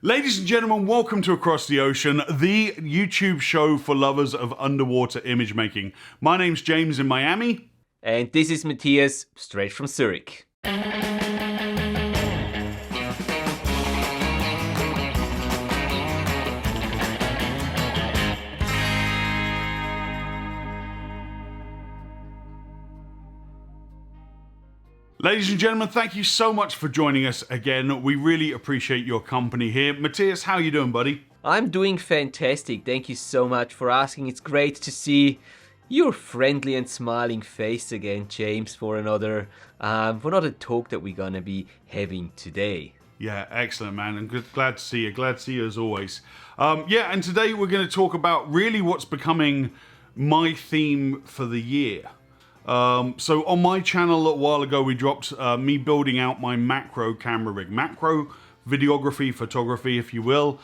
Ladies and gentlemen, welcome to Across the Ocean, the YouTube show for lovers of underwater image making. My name's James in Miami. And this is Matthias, straight from Zurich. Ladies and gentlemen, thank you so much for joining us again. We really appreciate your company here. Matthias, how you doing, buddy? I'm doing fantastic. Thank you so much for asking. It's great to see your friendly and smiling face again, James, for another talk that we're gonna be having today. Yeah, excellent, man. I'm glad to see you. Glad to see you as always. And today we're going to talk about really what's becoming my theme for the year. So on my channel a while ago, we dropped me building out my macro camera rig. Macro videography, photography, if you will,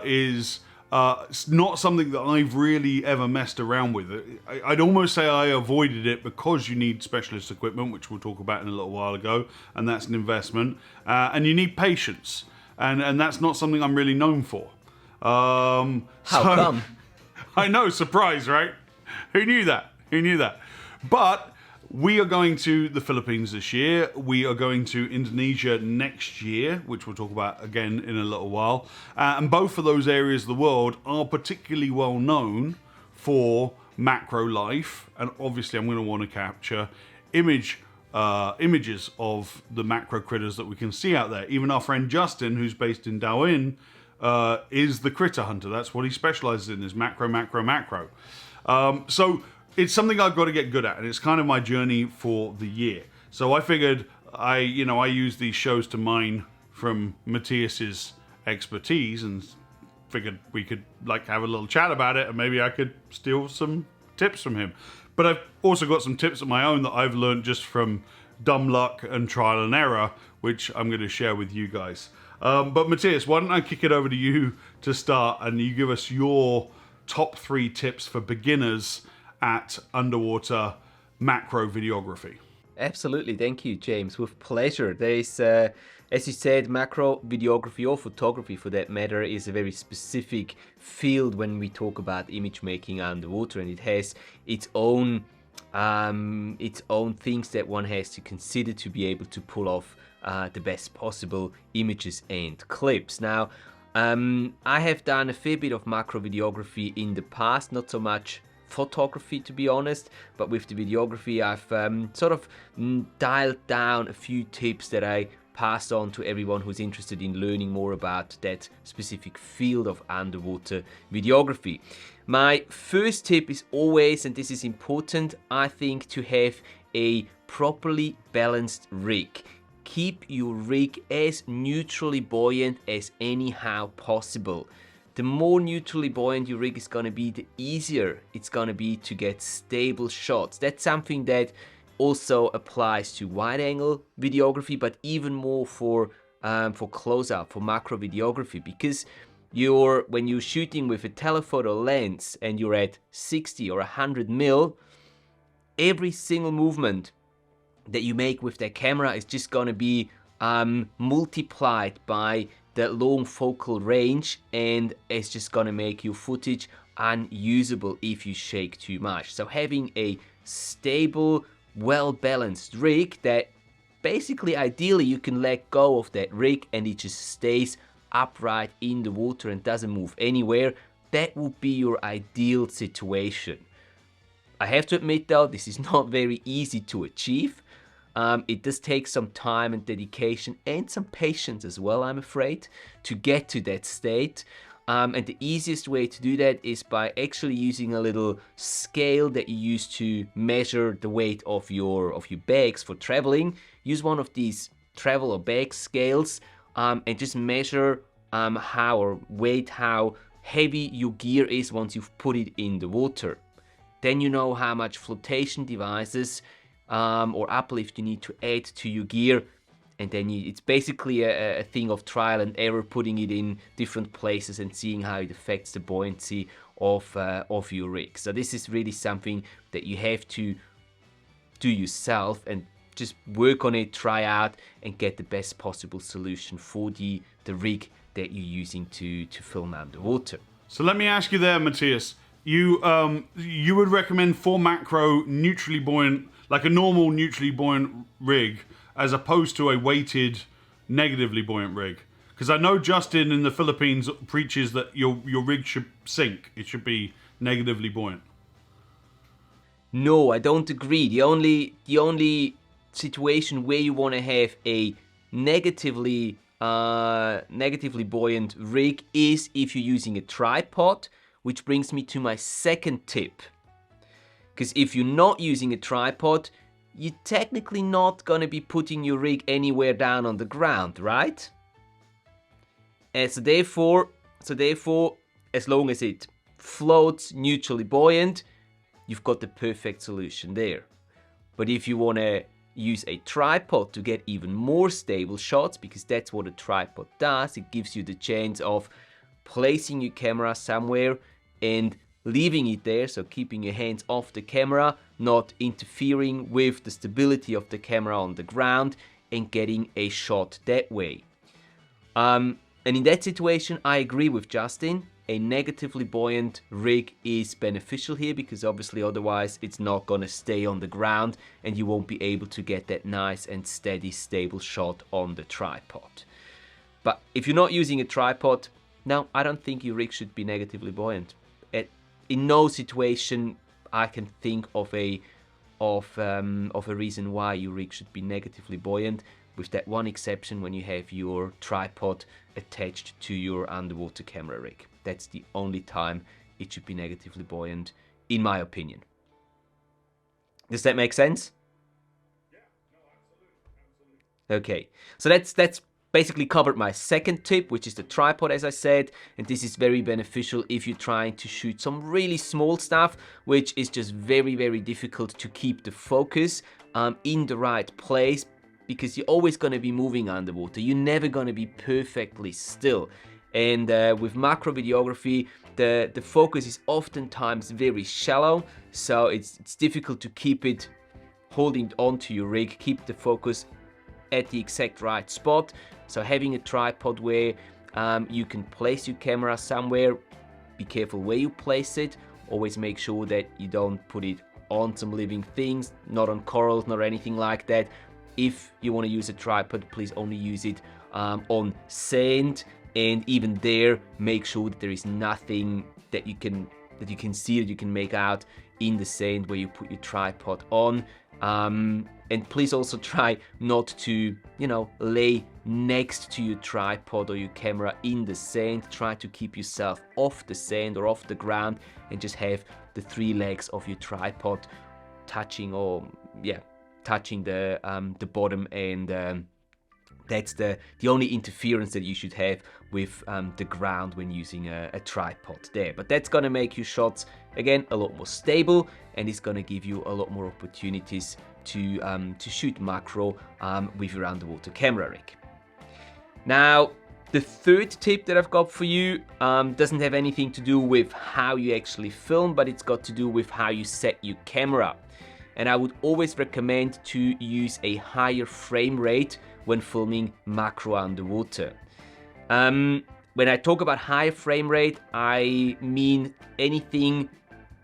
is not something that I've really ever messed around with. I'd almost say I avoided it because you need specialist equipment, which we'll talk about in a little while ago, and that's an investment. And you need patience, and that's not something I'm really known for. How come? I know, surprise, right? Who knew that? Who knew that? But we are going to the Philippines this year. We are going to Indonesia next year, which we'll talk about again in a little while. And both of those areas of the world are particularly well known for macro life. And obviously I'm going to want to capture images of the macro critters that we can see out there. Even our friend Justin, who's based in Darwin, is the critter hunter. That's what he specializes in, is macro. So it's something I've got to get good at, and it's kind of my journey for the year. So I figured I use these shows to mine from Matthias's expertise, and figured we could have a little chat about it, and maybe I could steal some tips from him. But I've also got some tips of my own that I've learned just from dumb luck and trial and error, which I'm going to share with you guys. But Matthias, why don't I kick it over to you to start, and you give us your top 3 tips for beginners at underwater macro videography. Absolutely, thank you, James. With pleasure. There is, as you said, macro videography, or photography for that matter, is a very specific field when we talk about image making underwater, and it has its own things that one has to consider to be able to pull off the best possible images and clips. Now, I have done a fair bit of macro videography in the past, not so much photography, to be honest, but with the videography I've dialed down a few tips that I pass on to everyone who's interested in learning more about that specific field of underwater videography. My first tip is always, and this is important, I think, to have a properly balanced rig. Keep your rig as neutrally buoyant as anyhow possible. The more neutrally buoyant your rig is going to be, the easier it's going to be to get stable shots. That's something that also applies to wide-angle videography, but even more for close-up, for macro videography, because when you're shooting with a telephoto lens and you're at 60 or 100 mil, every single movement that you make with that camera is just going to be multiplied by that long focal range, and it's just gonna make your footage unusable if you shake too much. So having a stable, well-balanced rig that basically, ideally, you can let go of that rig and it just stays upright in the water and doesn't move anywhere, that would be your ideal situation. I have to admit though, this is not very easy to achieve. It does take some time and dedication and some patience as well, I'm afraid, to get to that state. And the easiest way to do that is by actually using a little scale that you use to measure the weight of your bags for traveling. Use one of these travel or bag scales and just measure how heavy your gear is once you've put it in the water. Then you know how much flotation devices or uplift you need to add to your gear, and then it's basically a thing of trial and error, putting it in different places and seeing how it affects the buoyancy of your rig. So this is really something that you have to do yourself and just work on it, try out, and get the best possible solution for the rig that you're using to film underwater. So let me ask you there, Matthias. You would recommend for macro neutrally buoyant, like a normal neutrally buoyant rig, as opposed to a weighted negatively buoyant rig? Because I know Justin in the Philippines preaches that your rig should sink. It should be negatively buoyant. No, I don't agree. The only situation where you want to have a negatively buoyant rig is if you're using a tripod, which brings me to my second tip. Because if you're not using a tripod, you're technically not going to be putting your rig anywhere down on the ground, right? And so therefore, as long as it floats neutrally buoyant, you've got the perfect solution there. But if you want to use a tripod to get even more stable shots, because that's what a tripod does, it gives you the chance of placing your camera somewhere and leaving it there, so keeping your hands off the camera, not interfering with the stability of the camera on the ground, and getting a shot that way. And in that situation, I agree with Justin. A negatively buoyant rig is beneficial here, because obviously otherwise it's not going to stay on the ground and you won't be able to get that nice and steady, stable shot on the tripod. But if you're not using a tripod, no, I don't think your rig should be negatively buoyant. In no situation I can think of a reason why your rig should be negatively buoyant, with that one exception when you have your tripod attached to your underwater camera rig. That's the only time it should be negatively buoyant, in my opinion. Does that make sense? Yeah, no, absolutely. Okay, so that's basically covered my second tip, which is the tripod, as I said, and this is very beneficial if you're trying to shoot some really small stuff, which is just very, very difficult to keep the focus in the right place, because you're always going to be moving underwater. You're never going to be perfectly still. And with macro videography, the focus is oftentimes very shallow, so it's difficult to keep it holding onto your rig, keep the focus at the exact right spot. So having a tripod where you can place your camera somewhere, be careful where you place it. Always make sure that you don't put it on some living things, not on corals, not anything like that. If you want to use a tripod, please only use it on sand, and even there, make sure that there is nothing that you can see, that you can make out in the sand where you put your tripod on. And please also try not to, lay next to your tripod or your camera in the sand. Try to keep yourself off the sand or off the ground, and just have the three legs of your tripod touching the bottom, and that's the only interference that you should have with the ground when using a tripod there. But that's gonna make your shots, again, a lot more stable, and it's gonna give you a lot more opportunities to shoot macro with your underwater camera rig. Now, the third tip that I've got for you doesn't have anything to do with how you actually film, but it's got to do with how you set your camera. And I would always recommend to use a higher frame rate when filming macro underwater. When I talk about higher frame rate, I mean anything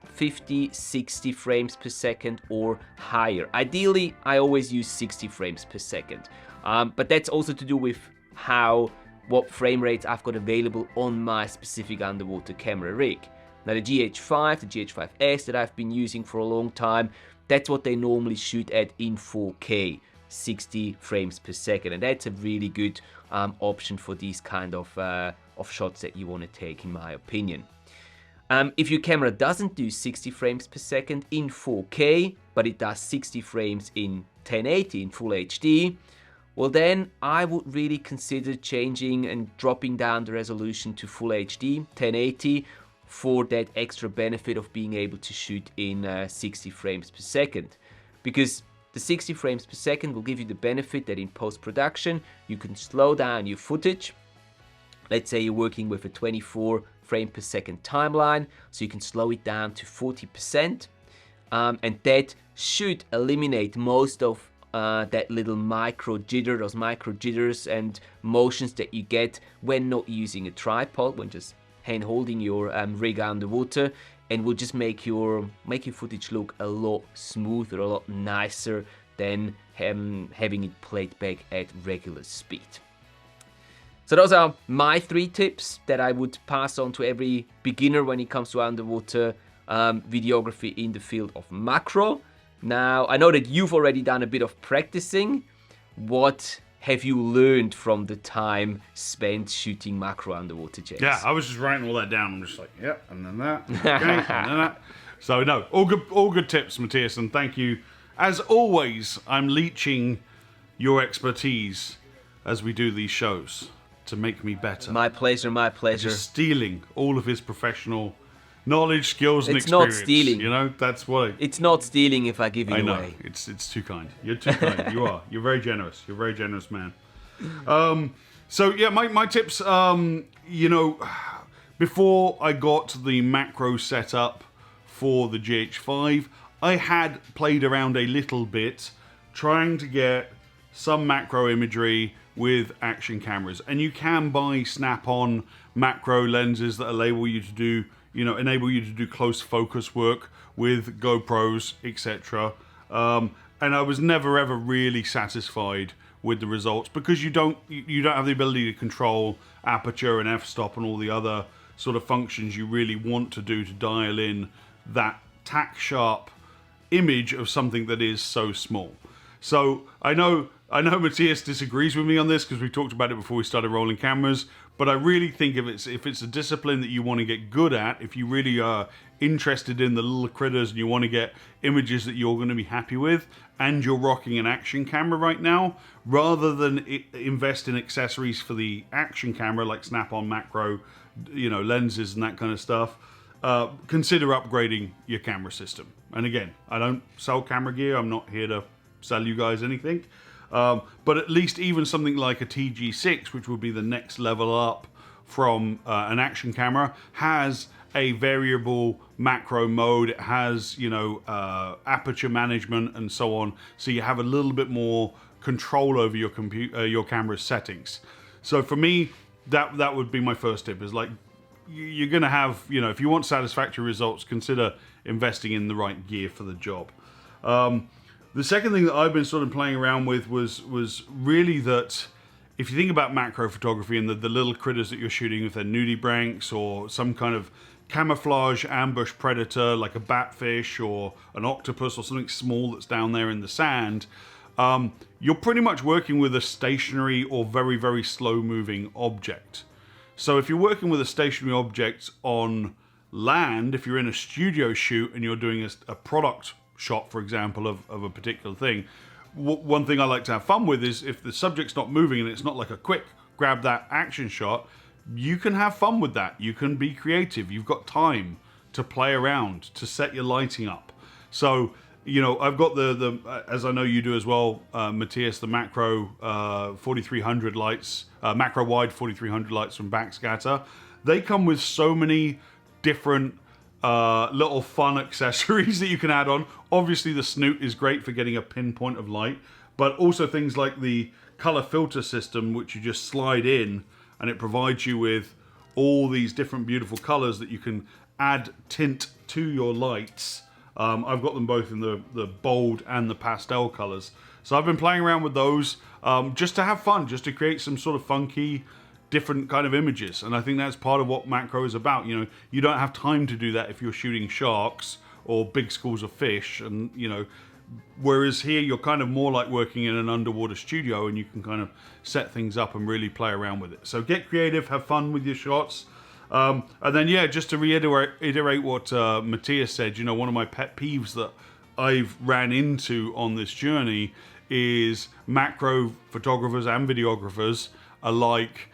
50, 60 frames per second or higher. Ideally, I always use 60 frames per second. But that's also to do with what frame rates I've got available on my specific underwater camera rig. Now the GH5, the GH5S that I've been using for a long time, that's what they normally shoot at in 4K, 60 frames per second, and that's a really good option for these kind of shots that you want to take, in my opinion. If your camera doesn't do 60 frames per second in 4K, but it does 60 frames in 1080 in Full HD, well then I would really consider changing and dropping down the resolution to Full HD 1080 for that extra benefit of being able to shoot in 60 frames per second. Because the 60 frames per second will give you the benefit that in post-production you can slow down your footage. Let's say you're working with a 24 frame per second timeline, so you can slow it down to 40%, and that should eliminate most of that little micro jitter, those micro jitters and motions that you get when not using a tripod, when just hand holding your rig underwater, and will just make your footage look a lot smoother, a lot nicer than having it played back at regular speed. So those are my 3 tips that I would pass on to every beginner when it comes to underwater videography in the field of macro. Now, I know that you've already done a bit of practicing. What have you learned from the time spent shooting macro underwater, James? Yeah, I was just writing all that down. I'm just like, yep, and then that, okay, and then that. So no, all good tips, Matthias, and thank you. As always, I'm leeching your expertise as we do these shows to make me better. My pleasure, my pleasure. Just stealing all of his professional knowledge, skills, and It's experience. not stealing. You know, that's what It's not stealing if I give it I know. away. It's too kind. You're too kind. You are. You're very generous. You're a very generous man. So yeah, my tips. You know, before I got the macro set up for the GH5, I had played around a little bit trying to get some macro imagery with action cameras, and you can buy snap-on macro lenses that enable you to do close focus work with GoPros, etc. And I was never ever really satisfied with the results because you don't have the ability to control aperture and f-stop and all the other sort of functions you really want to do to dial in that tack sharp image of something that is so small. So I know Matthias disagrees with me on this because we talked about it before we started rolling cameras, but I really think if it's a discipline that you want to get good at, if you really are interested in the little critters and you want to get images that you're going to be happy with, and you're rocking an action camera right now, rather than invest in accessories for the action camera like snap-on macro, lenses and that kind of stuff, consider upgrading your camera system. And again, I don't sell camera gear. I'm not here to sell you guys anything. But at least even something like a TG6, which would be the next level up from an action camera, has a variable macro mode. It has, aperture management and so on. So you have a little bit more control over your camera's settings. So for me, that would be my first tip, is like, you're going to have, if you want satisfactory results, consider investing in the right gear for the job. The second thing that I've been sort of playing around with was really that if you think about macro photography and the little critters that you're shooting, if they're nudibranchs or some kind of camouflage ambush predator like a batfish or an octopus or something small that's down there in the sand, you're pretty much working with a stationary or very, very slow moving object. So if you're working with a stationary object on land, if you're in a studio shoot and you're doing a product shot, for example, of a particular thing, one thing I like to have fun with is if the subject's not moving and it's not like a quick grab that action shot, you can have fun with that. You can be creative. You've got time to play around, to set your lighting up. So, I've got the as I know you do as well, Matthias, the macro 4300 lights, macro wide 4300 lights from Backscatter. They come with so many different little fun accessories that you can add on. Obviously the snoot is great for getting a pinpoint of light, but also things like the color filter system, which you just slide in and it provides you with all these different beautiful colors that you can add tint to your lights. I've got them both in the bold and the pastel colors. So I've been playing around with those just to have fun, just to create some sort of funky, different kind of images. And I think that's part of what macro is about. You don't have time to do that if you're shooting sharks or big schools of fish. And, whereas here you're kind of more like working in an underwater studio and you can kind of set things up and really play around with it. So get creative, have fun with your shots. And then, just to reiterate what Matthias said, one of my pet peeves that I've ran into on this journey is macro photographers and videographers alike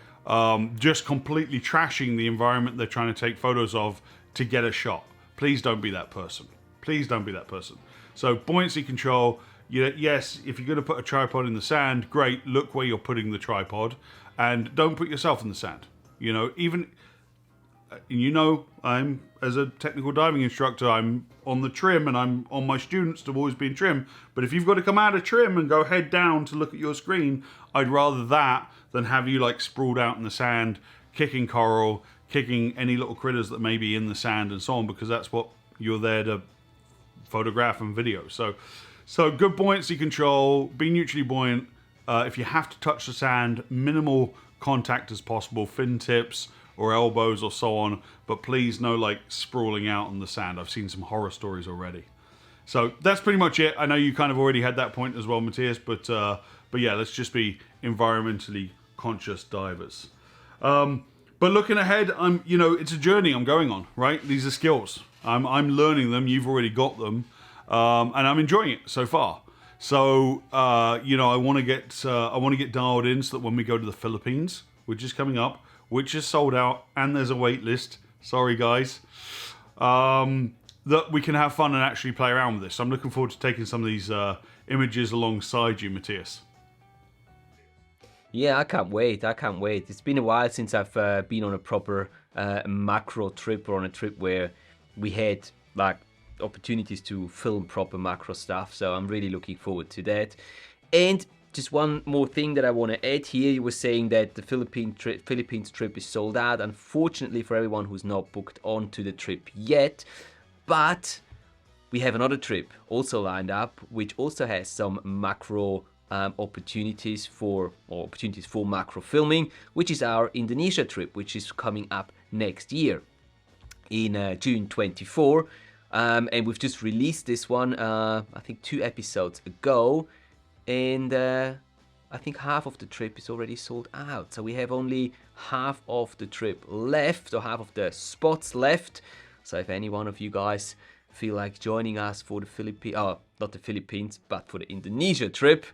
just completely trashing the environment they're trying to take photos of to get a shot. Please don't be that person. Please don't be that person. So buoyancy control, yes, if you're going to put a tripod in the sand, great, look where you're putting the tripod and don't put yourself in the sand. Even you know, I'm, as a technical diving instructor, I'm on the trim and I'm on my students to always be in trim. But if you've got to come out of trim and go head down to look at your screen, I'd rather that than have you like sprawled out in the sand, kicking coral, kicking any little critters that may be in the sand and so on, because that's what you're there to photograph and video. So good buoyancy control, be neutrally buoyant. If you have to touch the sand, minimal contact as possible, fin tips or elbows or so on, but please no like sprawling out on the sand. I've seen some horror stories already. So that's pretty much it. I know you kind of already had that point as well, Matthias, but yeah, let's just be environmentally conscious divers. But looking ahead, it's a journey I'm going on, right? These are skills. I'm learning them. You've already got them, and I'm enjoying it so far. So I want to get dialed in so that when we go to the Philippines, which is coming up, which is sold out, and there's a wait list. Sorry, guys. That we can have fun and actually play around with this. So I'm looking forward to taking some of these images alongside you, Matthias. Yeah, I can't wait. It's been a while since I've been on a proper macro trip, or on a trip where we had like opportunities to film proper macro stuff. So I'm really looking forward to that. And just one more thing that I want to add here. You were saying that the Philippines trip is sold out. Unfortunately for everyone who's not booked onto the trip yet. But we have another trip also lined up, which also has some macro opportunities for macro filming, which is our Indonesia trip, which is coming up next year in June 24. And we've just released this one, I think 2 episodes ago. And I think half of the trip is already sold out. So we have only half of the trip left, or half of the spots left. So if any one of you guys feel like joining us for the not the Philippines, but for the Indonesia trip,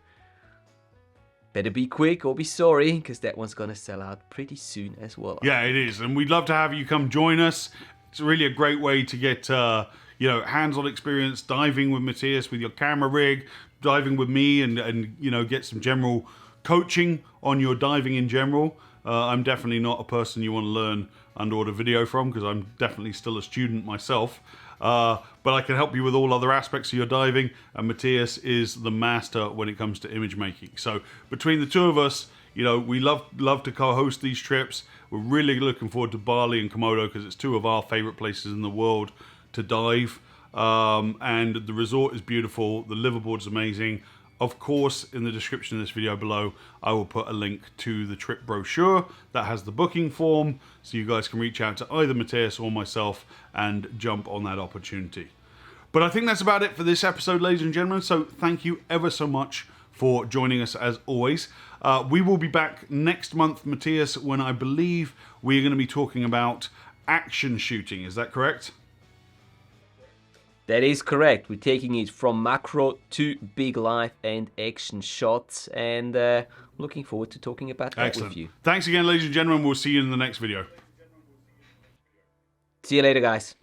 better be quick or be sorry, because that one's going to sell out pretty soon as well. Yeah, it is. And we'd love to have you come join us. It's really a great way to get hands-on experience diving with Matthias with your camera rig, diving with me, and get some general coaching on your diving in general. I'm definitely not a person you want to learn underwater video from, because I'm definitely still a student myself. But I can help you with all other aspects of your diving, and Matthias is the master when it comes to image making. So between the two of us, we love to co-host these trips. We're really looking forward to Bali and Komodo, because it's 2 of our favorite places in the world to dive. And the resort is beautiful. The liveaboard's amazing. Of course, in the description of this video below, I will put a link to the trip brochure that has the booking form, so you guys can reach out to either Matthias or myself and jump on that opportunity. But I think that's about it for this episode, ladies and gentlemen. So thank you ever so much for joining us as always. We will be back next month, Matthias, when I believe we're going to be talking about action shooting. Is that correct? That is correct. We're taking it from macro to big live and action shots, and looking forward to talking about that with you. Thanks again, ladies and gentlemen. We'll see you in the next video. See you later, guys.